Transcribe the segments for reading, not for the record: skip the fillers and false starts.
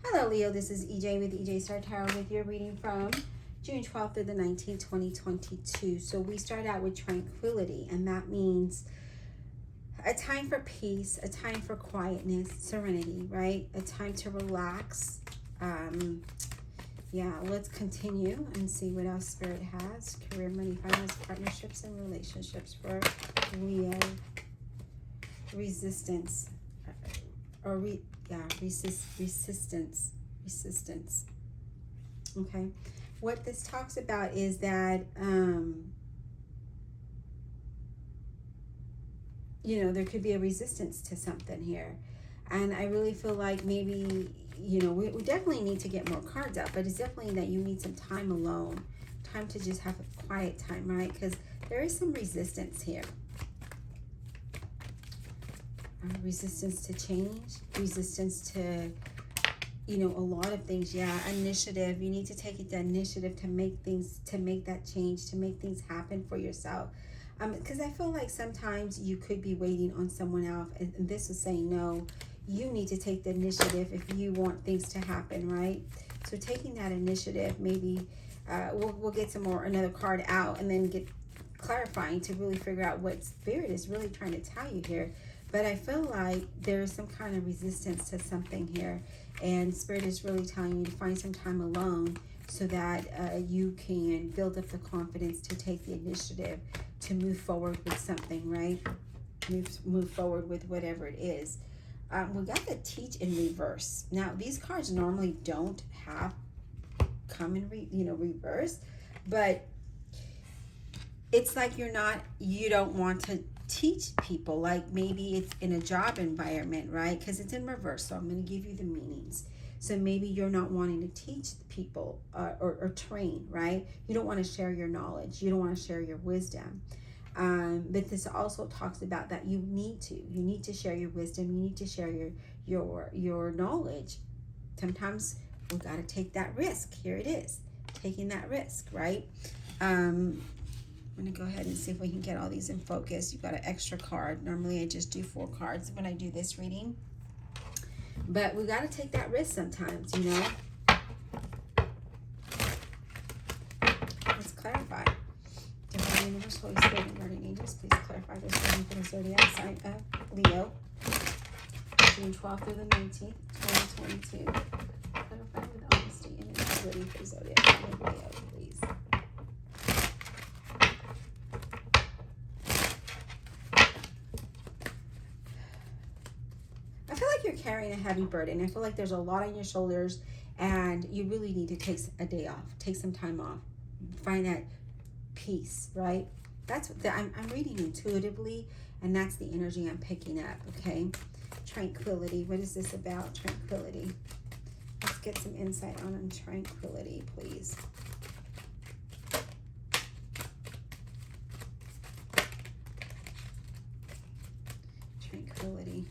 Hello, Leo. This is EJ with EJ Star Tarot with your reading from June 12th through the 19th, 2022. So we start out with tranquility, and that means a time for peace, a time for quietness, serenity, right? A time to relax. Yeah, let's continue and see what else Spirit has. Career, money, finance, partnerships, and relationships for Leo. Resistance. Resistance. Okay. What this talks about is that, there could be a resistance to something here. And I really feel like maybe, we definitely need to get more cards out, but it's definitely that you need some time alone, time to just have a quiet time, right? Because there is some resistance here. Resistance to change, resistance to, a lot of things. Yeah, initiative. You need to take the initiative to make things, to make that change, to make things happen for yourself. Because I feel like sometimes you could be waiting on someone else, and this is saying no. You need to take the initiative if you want things to happen, right? So taking that initiative, maybe we'll get another card out, and then get clarifying to really figure out what Spirit is really trying to tell you here. But I feel like there's some kind of resistance to something here. And Spirit is really telling you to find some time alone so that you can build up the confidence to take the initiative to move forward with something, right? Move forward with whatever it is. We got the Teach in reverse. Now, these cards normally don't come in reverse, but it's like you don't want to teach people, like maybe it's in a job environment, right? Because it's in reverse, so I'm going to give you the meanings. So maybe you're not wanting to teach people or train, right? You don't want to share your knowledge. You don't want to share your wisdom. But this also talks about that you need to share your wisdom. You need to share your knowledge. Sometimes we got to take that risk. Here it is, taking that risk, right? I'm going to go ahead and see if we can get all these in focus. You've got an extra card. Normally I just do 4 cards when I do this reading. But we got to take that risk sometimes, Let's clarify. Divine Universe, Holy Spirit, and Guardian Angels, please clarify this reading for the zodiac sign of Leo. June 12th through the 19th, 2022. Clarify with honesty and integrity for zodiac sign of Leo, please. You're carrying a heavy burden. I feel like there's a lot on your shoulders and you really need to take a day off, take some time off, find that peace, right? That's what I'm reading intuitively, and that's the energy I'm picking up. Okay, tranquility. What is this about? Tranquility. Let's get some insight on tranquility, please. Tranquility.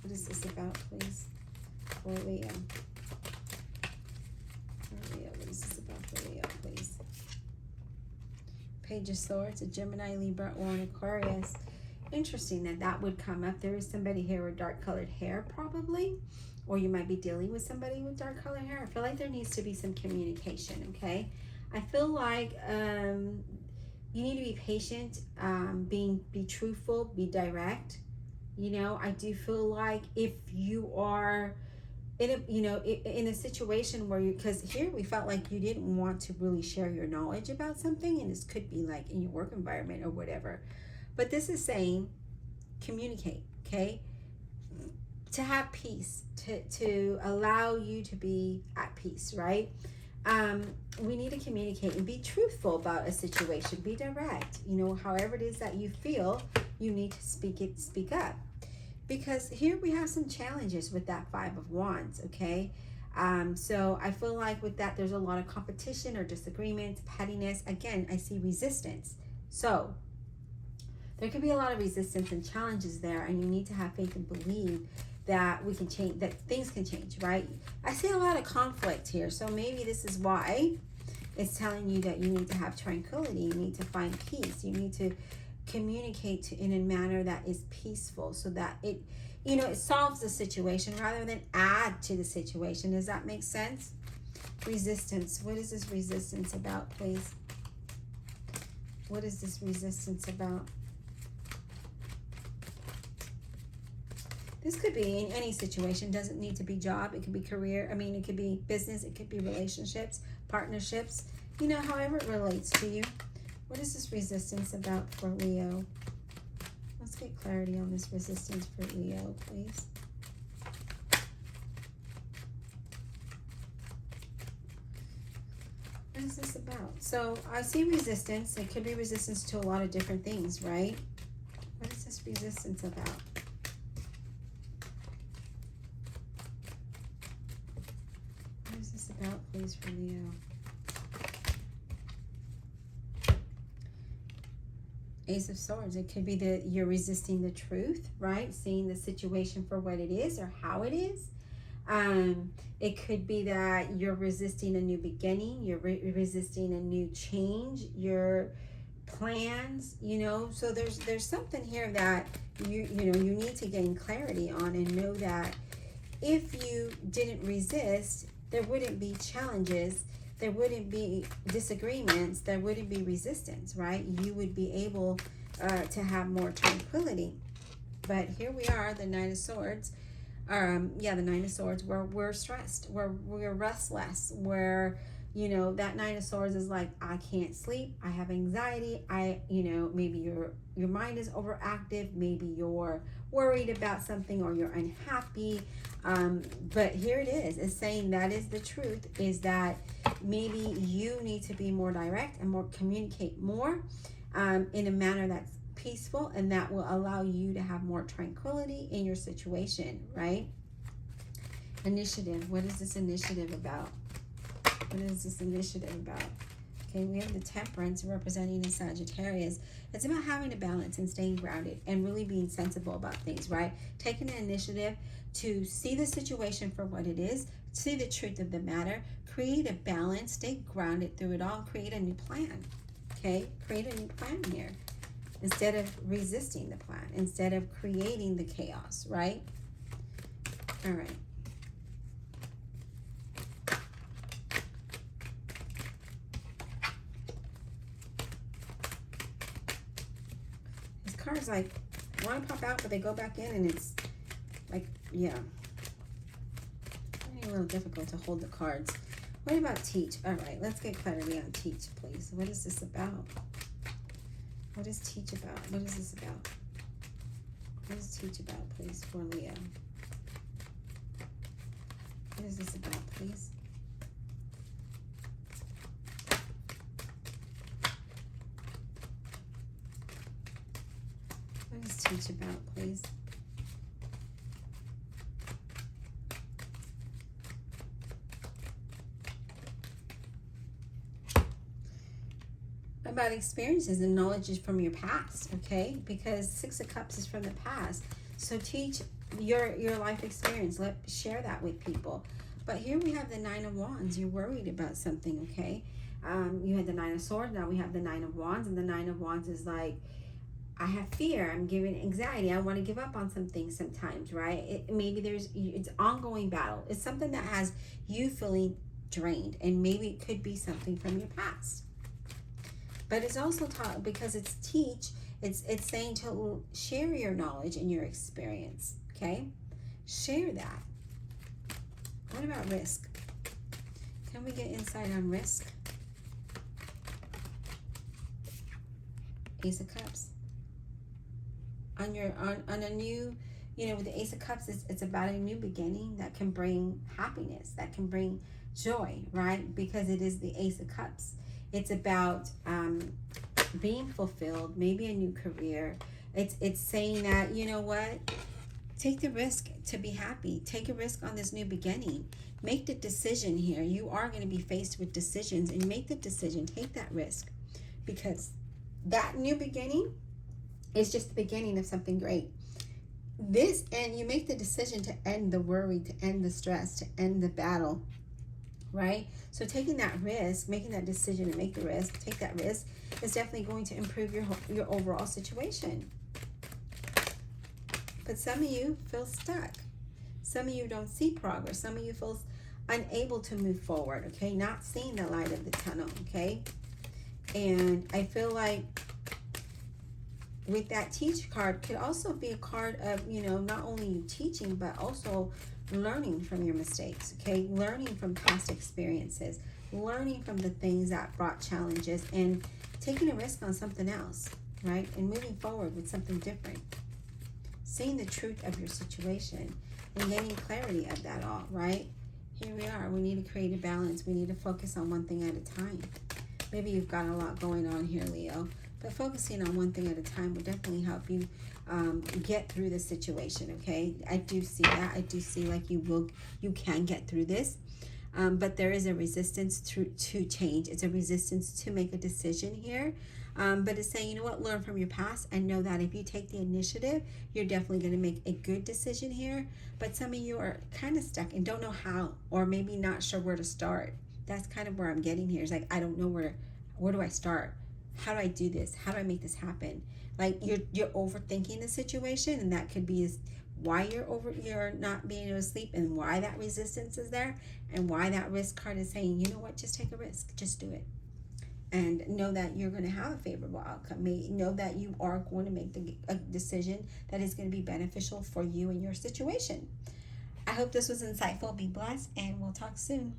What is this about, please? For Leo. For Leo. What is this about for Leo, please? Page of Swords, a Gemini, Libra, or an Aquarius. Interesting that would come up. There is somebody here with dark colored hair, probably. Or you might be dealing with somebody with dark colored hair. I feel like there needs to be some communication, okay? I feel like you need to be patient, be truthful, be direct. I do feel like if you are in a situation where because here we felt like you didn't want to really share your knowledge about something, and this could be like in your work environment or whatever. But this is saying communicate, okay? To have peace, to allow you to be at peace, right? We need to communicate and be truthful about a situation. Be direct. However it is that you feel, you need to speak up. Because here we have some challenges with that 5 of Wands, okay? So I feel like with that, there's a lot of competition or disagreements, pettiness. Again, I see resistance. So there could be a lot of resistance and challenges there, and you need to have faith and believe that we can change, that things can change, right? I see a lot of conflict here, so maybe this is why it's telling you that you need to have tranquility, you need to find peace, you need to communicate in a manner that is peaceful, so that you know, it solves the situation rather than add to the situation. Does that make sense? Resistance. What is this resistance about, please? What is this resistance about? This could be in any situation. Doesn't need to be job. It could be career. I mean, it could be business. It could be relationships, partnerships. You know, however it relates to you. What is this resistance about for Leo? Let's get clarity on this resistance for Leo, please. What is this about? So I see resistance. It could be resistance to a lot of different things, right? What is this resistance about? What is this about, please, for Leo? Ace of Swords. It could be that you're resisting the truth, right? Seeing the situation for what it is or how it is. It could be that you're resisting a new beginning. You're resisting a new change. Your plans, you know. So there's something here that you need to gain clarity on and know that if you didn't resist, there wouldn't be challenges. There wouldn't be disagreements. There wouldn't be resistance, right? You would be able to have more tranquility. But here we are, the Nine of Swords. The Nine of Swords. We're stressed. We're restless. You know, that Nine of Swords is like, I can't sleep. I have anxiety. Maybe your mind is overactive. Maybe you're worried about something or you're unhappy. But here it is. It's saying that is the truth, is that maybe you need to be more direct and more communicate more in a manner that's peaceful, and that will allow you to have more tranquility in your situation, right? Initiative. What is this initiative about? What is this initiative about? Okay, we have the Temperance representing a Sagittarius. It's about having a balance and staying grounded and really being sensible about things, right? Taking an initiative to see the situation for what it is, see the truth of the matter, create a balance, stay grounded through it all, create a new plan, okay? Create a new plan here instead of resisting the plan, instead of creating the chaos, right? All right. These cards like want to pop out, but they go back in, and it's like, yeah. A little difficult to hold the cards. What about teach? All right, let's get clarity on teach, please. What is this about? What is teach about? What is this about? What is teach about, please, for Leo? What is this about, please? What is teach about, please? About experiences and knowledge from your past, okay? Because Six of Cups is from the past. So teach your life experience. Share that with people. But here we have the Nine of Wands. You're worried about something, okay? You had the Nine of Swords. Now we have the Nine of Wands. And the Nine of Wands is like, I have fear. I'm giving anxiety. I want to give up on some things sometimes, right? It's ongoing battle. It's something that has you feeling drained. And maybe it could be something from your past. But it's also taught, because it's teach, it's saying to share your knowledge and your experience, okay? Share that. What about risk? Can we get insight on risk? Ace of Cups. On a new, with the Ace of Cups, it's about a new beginning that can bring happiness, that can bring joy, right? Because it is the Ace of Cups. It's about being fulfilled, maybe a new career. It's saying that, you know what? Take the risk to be happy. Take a risk on this new beginning. Make the decision here. You are going to be faced with decisions, and make the decision. Take that risk, because that new beginning is just the beginning of something great. And you make the decision to end the worry, to end the stress, to end the battle. Right? So taking that risk, making that decision to make the risk, take that risk, is definitely going to improve your overall situation. But some of you feel stuck. Some of you don't see progress. Some of you feel unable to move forward, okay? Not seeing the light of the tunnel, okay? And I feel like with that teacher card could also be a card of, you know, not only you teaching, but also learning from your mistakes, okay? Learning from past experiences, learning from the things that brought challenges, and taking a risk on something else, right? And moving forward with something different. Seeing the truth of your situation and gaining clarity of that all, right? Here we are. We need to create a balance. We need to focus on one thing at a time. Maybe you've got a lot going on here, Leo, but focusing on one thing at a time will definitely help you get through the situation, okay? I do see that. I do see like you can get through this. But there is a resistance to change. It's a resistance to make a decision here. But it's saying, you know what, learn from your past and know that if you take the initiative, you're definitely going to make a good decision here. But some of you are kind of stuck and don't know how, or maybe not sure where to start. That's kind of where I'm getting here. It's like, I don't know where do I start? How do I do this? How do I make this happen? Like you're overthinking the situation, and that could be why you're not being able to sleep, and why that resistance is there, and why that risk card is saying, you know what, just take a risk, just do it. And know that you're going to have a favorable outcome. Know that you are going to make a decision that is going to be beneficial for you and your situation. I hope this was insightful. Be blessed, and we'll talk soon.